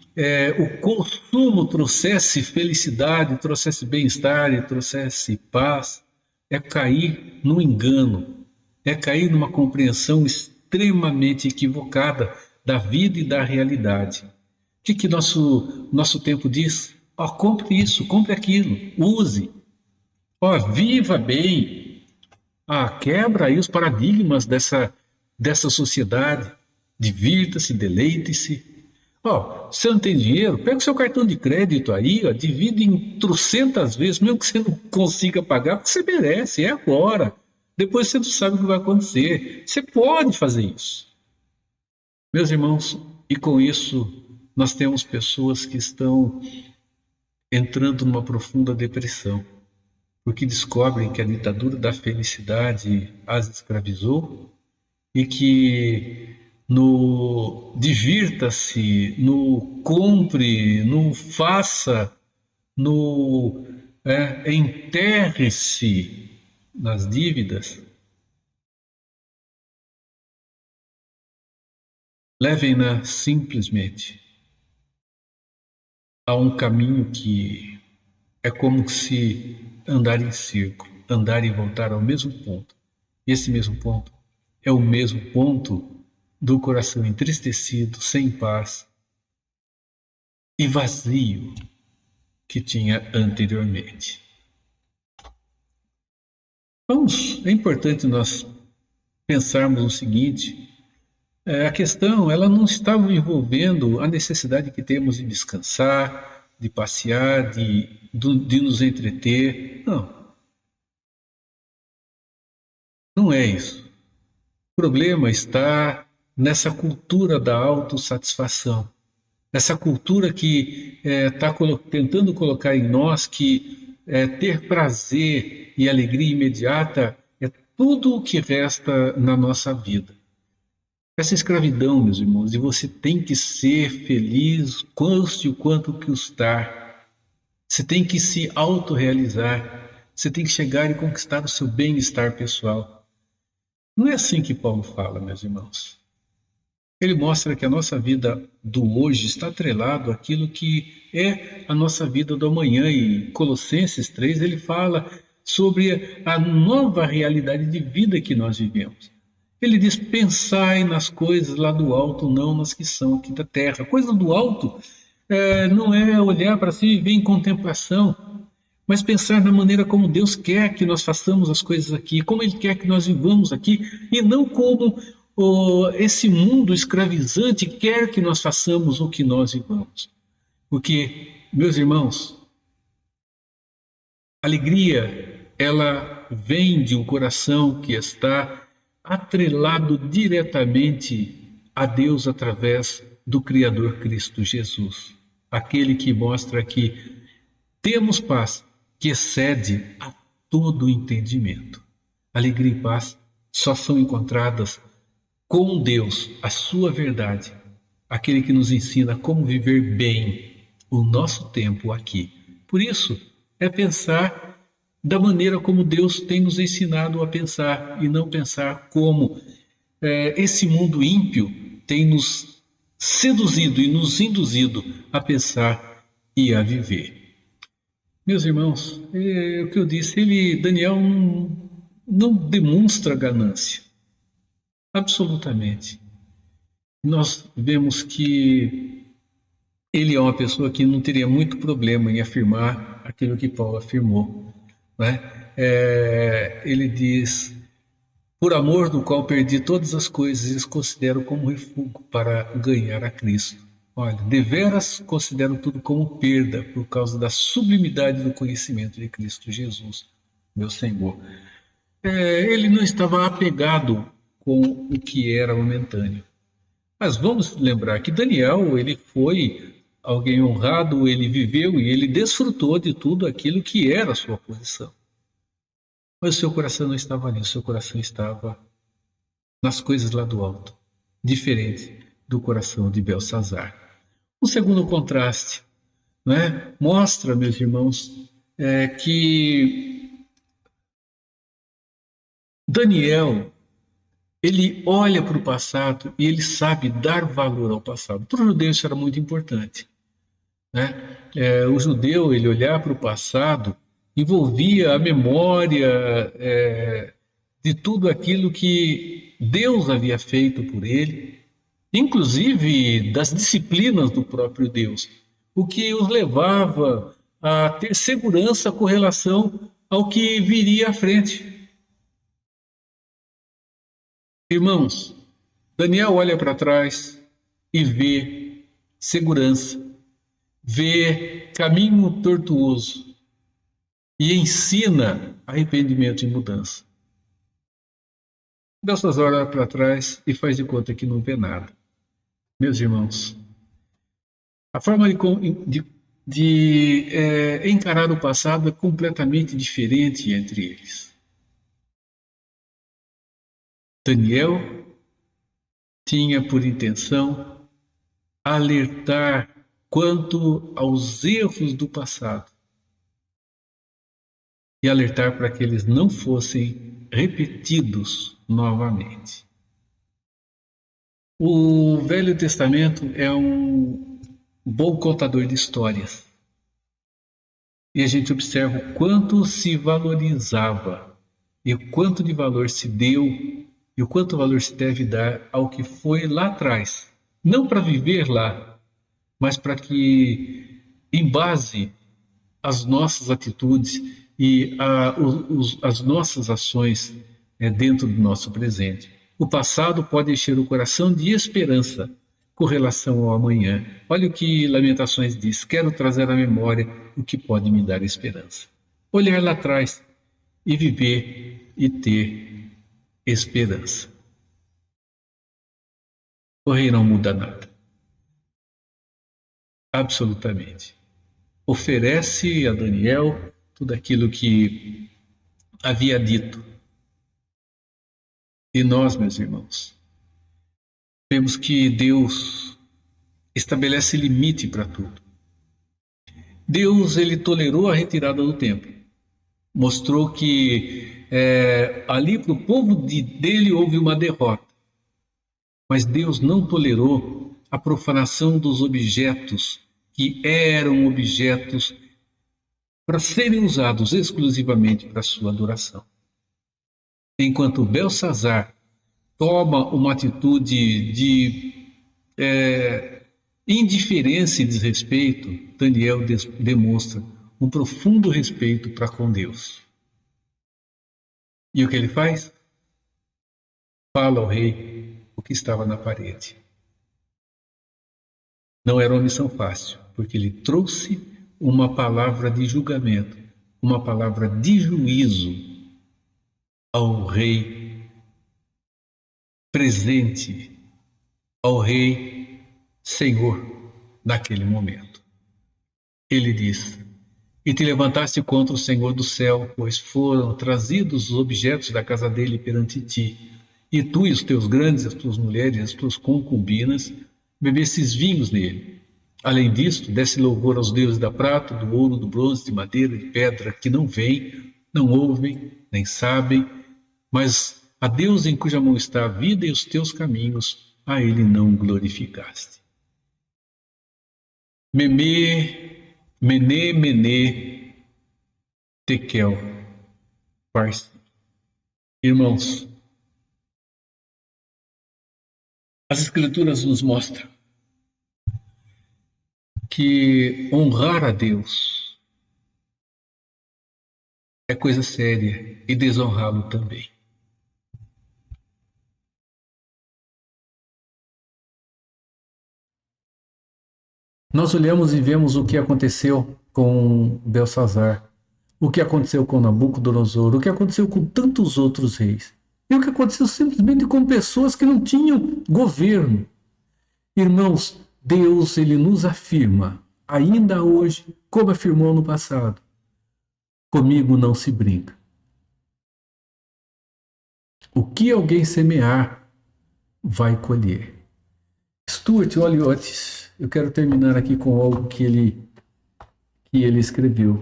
o consumo trouxesse felicidade, trouxesse bem-estar e trouxesse paz, é cair no engano, é cair numa compreensão extremamente equivocada da vida e da realidade. O que nosso tempo diz? Compre isso, compre aquilo, use. Viva bem. Quebra aí os paradigmas dessa sociedade. Divirta-se, deleite-se. Você não tem dinheiro? Pega o seu cartão de crédito aí, divide em trocentas vezes, mesmo que você não consiga pagar, porque você merece, é agora. Depois você não sabe o que vai acontecer. Você pode fazer isso. Meus irmãos, e com isso nós temos pessoas que estão entrando numa profunda depressão, porque descobrem que a ditadura da felicidade as escravizou e que no divirta-se, no compre, no faça, no enterre-se nas dívidas, levem-na simplesmente a um caminho que é como se andar em círculo, andar e voltar ao mesmo ponto. E esse mesmo ponto é o mesmo ponto do coração entristecido, sem paz e vazio que tinha anteriormente. É importante nós pensarmos o seguinte: a questão ela não está envolvendo a necessidade que temos de descansar, de passear, de nos entreter. Não é isso. O problema está nessa cultura da autossatisfação, essa cultura que está tentando colocar em nós que ter prazer e alegria imediata é tudo o que resta na nossa vida. Essa escravidão, meus irmãos, e você tem que ser feliz, custe o quanto custar. Você tem que se autorrealizar, você tem que chegar e conquistar o seu bem-estar pessoal. Não é assim que Paulo fala, meus irmãos. Ele mostra que a nossa vida do hoje está atrelado àquilo que é a nossa vida do amanhã. E Colossenses 3, ele fala sobre a nova realidade de vida que nós vivemos. Ele diz: pensai nas coisas lá do alto, não nas que são aqui da terra. A coisa do alto não é olhar para si e viver em contemplação, mas pensar na maneira como Deus quer que nós façamos as coisas aqui, como Ele quer que nós vivamos aqui, e não como esse mundo escravizante quer que nós façamos o que nós vivamos. Porque, meus irmãos, alegria, ela vem de um coração que está atrelado diretamente a Deus através do Criador Cristo Jesus. Aquele que mostra que temos paz que excede a todo entendimento. Alegria e paz só são encontradas com Deus, a sua verdade, aquele que nos ensina como viver bem o nosso tempo aqui. Por isso, é pensar da maneira como Deus tem nos ensinado a pensar e não pensar como esse mundo ímpio tem nos seduzido e nos induzido a pensar e a viver. Meus irmãos, o que eu disse, Daniel não demonstra ganância, absolutamente. Nós vemos que ele é uma pessoa que não teria muito problema em afirmar aquilo que Paulo afirmou, né? Ele diz: por amor do qual perdi todas as coisas, eles considero como refúgio para ganhar a Cristo. Olha, deveras considero tudo como perda por causa da sublimidade do conhecimento de Cristo Jesus, meu Senhor. Ele não estava apegado com o que era momentâneo. Mas vamos lembrar que Daniel, ele foi alguém honrado, ele viveu e ele desfrutou de tudo aquilo que era a sua posição. Mas o seu coração não estava ali, o seu coração estava nas coisas lá do alto, diferente do coração de Belsazar. Um segundo contraste, né, mostra, meus irmãos, que Daniel, ele olha para o passado e ele sabe dar valor ao passado. Para o judeu isso era muito importante, né? O judeu, ele olhar para o passado, envolvia a memória de tudo aquilo que Deus havia feito por ele, inclusive das disciplinas do próprio Deus, o que os levava a ter segurança com relação ao que viria à frente. Irmãos, Daniel olha para trás e vê segurança, vê caminho tortuoso e ensina arrependimento e mudança. Belsazar olha para trás e faz de conta que não vê nada. Meus irmãos, a forma de encarar o passado é completamente diferente entre eles. Daniel tinha por intenção alertar quanto aos erros do passado e alertar para que eles não fossem repetidos novamente. O Velho Testamento é um bom contador de histórias e a gente observa o quanto se valorizava e o quanto de valor se deu e o quanto valor se deve dar ao que foi lá atrás. Não para viver lá, mas para que, em base às nossas atitudes e as nossas ações dentro do nosso presente. O passado pode encher o coração de esperança com relação ao amanhã. Olha o que Lamentações diz: quero trazer à memória o que pode me dar esperança. Olhar lá atrás e viver e ter esperança. O rei não muda nada. Absolutamente. Oferece a Daniel tudo aquilo que havia dito. E nós, meus irmãos, vemos que Deus estabelece limite para tudo. Deus, ele tolerou a retirada do templo. Mostrou que ali para o povo dele houve uma derrota. Mas Deus não tolerou a profanação dos objetos que eram objetos para serem usados exclusivamente para sua adoração. Enquanto Belsazar toma uma atitude de indiferença e desrespeito, Daniel demonstra um profundo respeito para com Deus. E o que ele faz? Fala ao rei que estava na parede. Não era uma missão fácil, porque ele trouxe uma palavra de julgamento, uma palavra de juízo ao rei presente, ao rei Senhor naquele momento. Ele diz: e te levantaste contra o Senhor do céu, pois foram trazidos os objetos da casa dele perante ti, e tu e os teus grandes, as tuas mulheres, as tuas concubinas, bebestes vinhos nele. Além disto, desse louvor aos deuses da prata, do ouro, do bronze, de madeira, de pedra, que não veem, não ouvem, nem sabem, mas a Deus em cuja mão está a vida e os teus caminhos, a ele não glorificaste. Mene, tekel, parsi. Irmãos, as Escrituras nos mostram que honrar a Deus é coisa séria e desonrá-lo também. Nós olhamos e vemos o que aconteceu com Belsazar, o que aconteceu com Nabucodonosor, o que aconteceu com tantos outros reis. E o que aconteceu simplesmente com pessoas que não tinham governo. Irmãos, Deus, ele nos afirma, ainda hoje, como afirmou no passado: comigo não se brinca. O que alguém semear, vai colher. Stuart Oliotes, eu quero terminar aqui com algo que ele escreveu.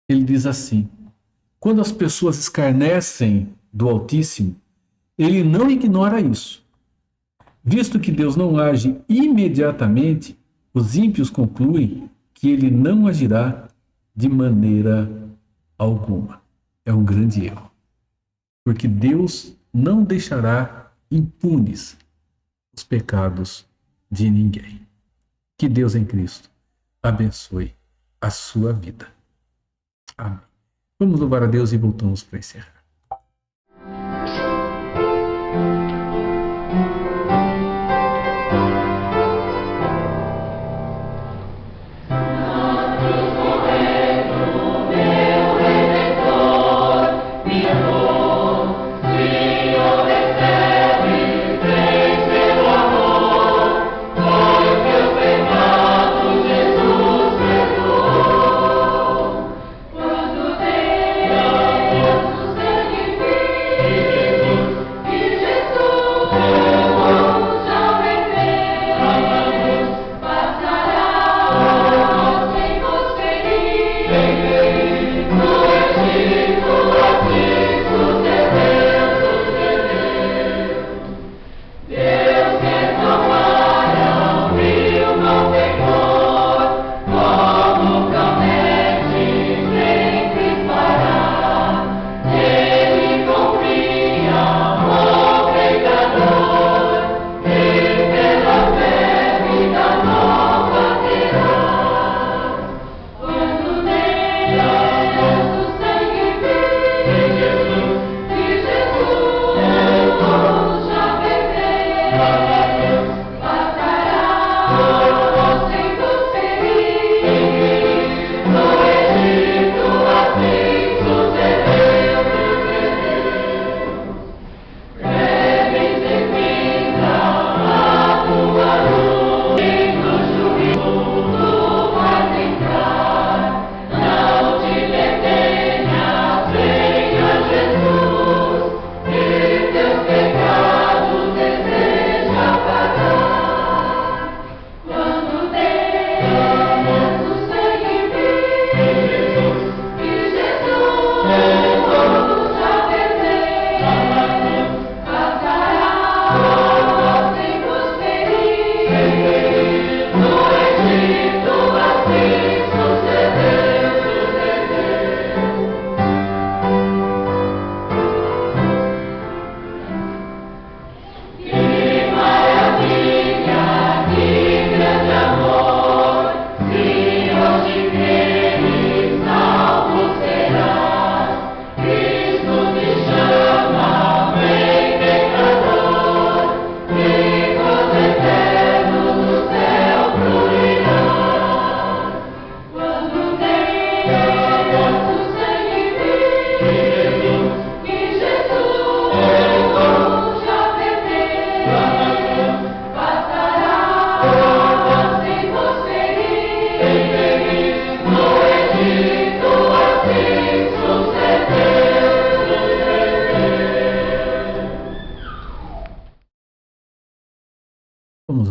Ele diz assim: quando as pessoas escarnecem do Altíssimo, ele não ignora isso. Visto que Deus não age imediatamente, os ímpios concluem que ele não agirá de maneira alguma. É um grande erro. Porque Deus não deixará impunes os pecados de ninguém. Que Deus em Cristo abençoe a sua vida. Amém. Vamos louvar a Deus e voltamos para encerrar. Quando Deus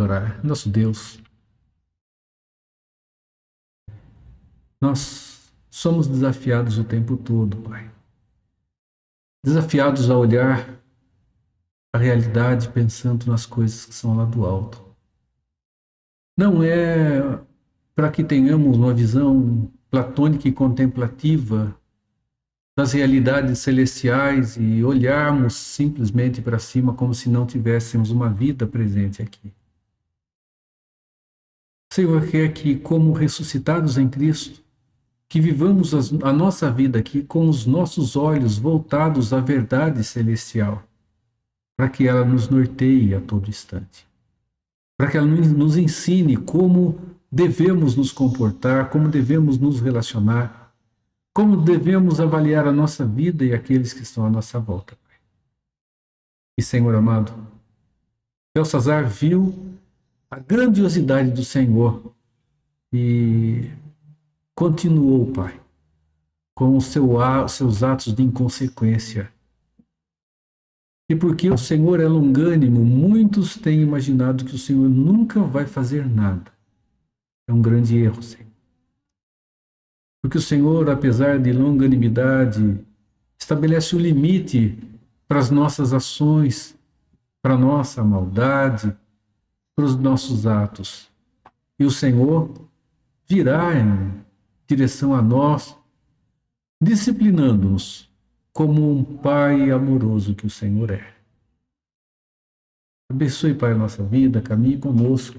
orar. Nosso Deus, nós somos desafiados o tempo todo, Pai. Desafiados a olhar a realidade pensando nas coisas que são lá do alto. Não é para que tenhamos uma visão platônica e contemplativa das realidades celestiais e olharmos simplesmente para cima como se não tivéssemos uma vida presente aqui. O Senhor quer que, como ressuscitados em Cristo, que vivamos a nossa vida aqui com os nossos olhos voltados à verdade celestial, para que ela nos norteie a todo instante, para que ela nos ensine como devemos nos comportar, como devemos nos relacionar, como devemos avaliar a nossa vida e aqueles que estão à nossa volta. E, Senhor amado, Belsazar viu a grandiosidade do Senhor e continuou, Pai, com os seus atos de inconsequência. E porque o Senhor é longânimo, muitos têm imaginado que o Senhor nunca vai fazer nada. É um grande erro, Senhor. Porque o Senhor, apesar de longanimidade, estabelece um limite para as nossas ações, para a nossa maldade, para os nossos atos. E o Senhor virá em direção a nós, disciplinando-nos como um Pai amoroso que o Senhor é. Abençoe, Pai, a nossa vida, caminhe conosco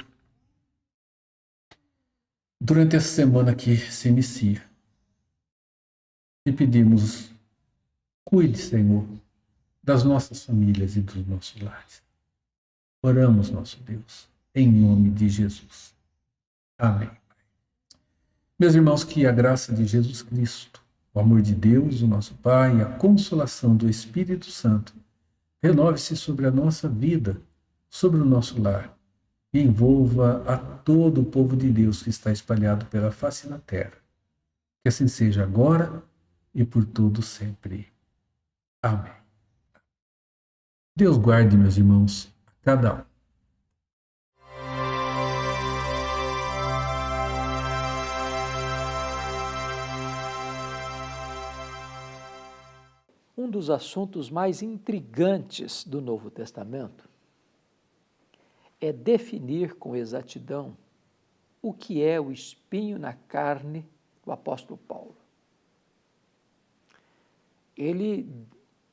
durante essa semana que se inicia. E pedimos, cuide, Senhor, das nossas famílias e dos nossos lares. Oramos, nosso Deus, em nome de Jesus. Amém. Meus irmãos, que a graça de Jesus Cristo, o amor de Deus, o nosso Pai, e a consolação do Espírito Santo renove-se sobre a nossa vida, sobre o nosso lar, e envolva a todo o povo de Deus que está espalhado pela face da terra. Que assim seja agora e por todo sempre. Amém. Deus guarde, meus irmãos, cada um. Um dos assuntos mais intrigantes do Novo Testamento é definir com exatidão o que é o espinho na carne do apóstolo Paulo. Ele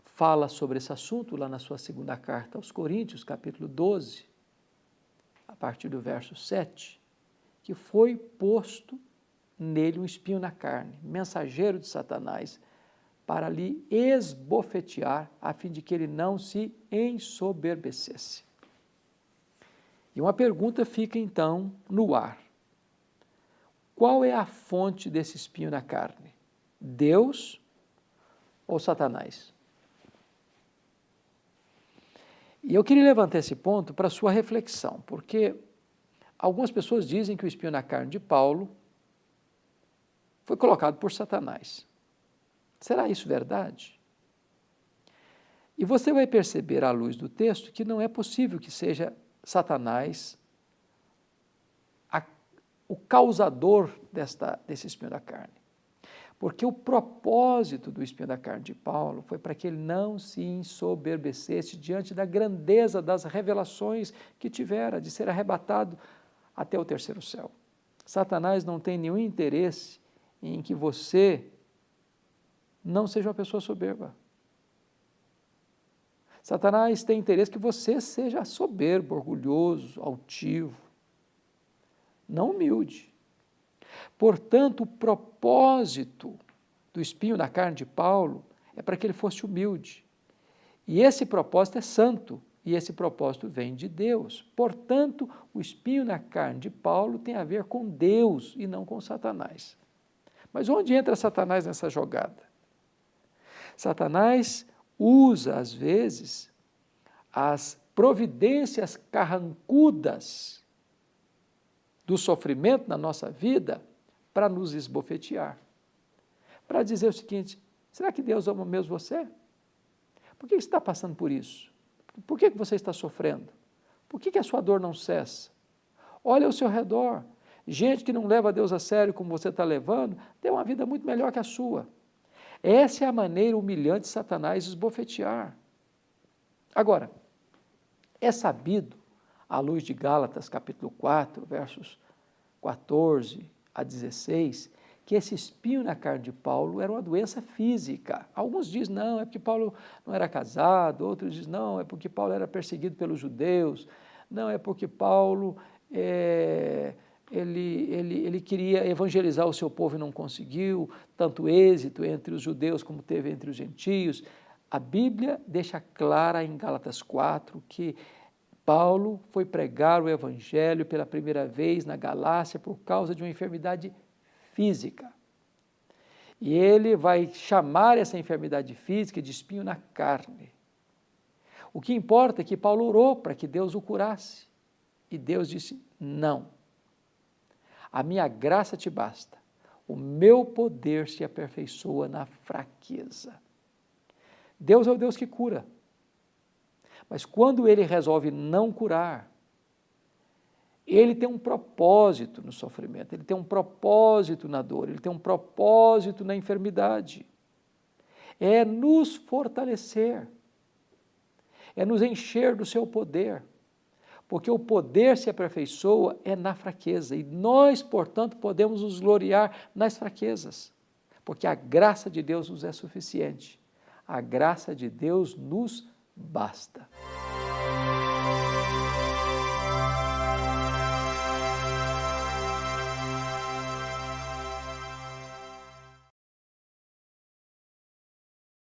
fala sobre esse assunto lá na sua segunda carta aos Coríntios, capítulo 12, a partir do verso 7, que foi posto nele um espinho na carne, mensageiro de Satanás, para lhe esbofetear, a fim de que ele não se ensoberbecesse. E uma pergunta fica então no ar. Qual é a fonte desse espinho na carne? Deus ou Satanás? E eu queria levantar esse ponto para sua reflexão, porque algumas pessoas dizem que o espinho na carne de Paulo foi colocado por Satanás. Será isso verdade? E você vai perceber à luz do texto que não é possível que seja Satanás o causador desse espinho da carne. Porque o propósito do espinho da carne de Paulo foi para que ele não se ensoberbecesse diante da grandeza das revelações que tivera de ser arrebatado até o terceiro céu. Satanás não tem nenhum interesse em que você não seja uma pessoa soberba. Satanás tem interesse que você seja soberbo, orgulhoso, altivo, não humilde. Portanto, o propósito do espinho na carne de Paulo é para que ele fosse humilde. E esse propósito é santo, e esse propósito vem de Deus. Portanto, o espinho na carne de Paulo tem a ver com Deus e não com Satanás. Mas onde entra Satanás nessa jogada? Satanás usa, às vezes, as providências carrancudas do sofrimento na nossa vida para nos esbofetear. Para dizer o seguinte, será que Deus ama mesmo você? Por que você está passando por isso? Por que você está sofrendo? Por que a sua dor não cessa? Olha ao seu redor. Gente que não leva Deus a sério como você está levando, tem uma vida muito melhor que a sua. Essa é a maneira humilhante de Satanás esbofetear. Agora, é sabido, à luz de Gálatas, capítulo 4, versos 14 a 16, que esse espinho na carne de Paulo era uma doença física. Alguns dizem, não, é porque Paulo não era casado, outros dizem, não, é porque Paulo era perseguido pelos judeus, não, é porque Paulo ele queria evangelizar o seu povo e não conseguiu, tanto êxito entre os judeus como teve entre os gentios. A Bíblia deixa clara em Gálatas 4 que Paulo foi pregar o evangelho pela primeira vez na Galácia por causa de uma enfermidade física. E ele vai chamar essa enfermidade física de espinho na carne. O que importa é que Paulo orou para que Deus o curasse. E Deus disse, não. A minha graça te basta. O meu poder se aperfeiçoa na fraqueza. Deus é o Deus que cura. Mas quando Ele resolve não curar, Ele tem um propósito no sofrimento, Ele tem um propósito na dor, Ele tem um propósito na enfermidade. É nos fortalecer, é nos encher do seu poder, porque o poder se aperfeiçoa é na fraqueza, e nós, portanto, podemos nos gloriar nas fraquezas, porque a graça de Deus nos é suficiente, a graça de Deus nos basta.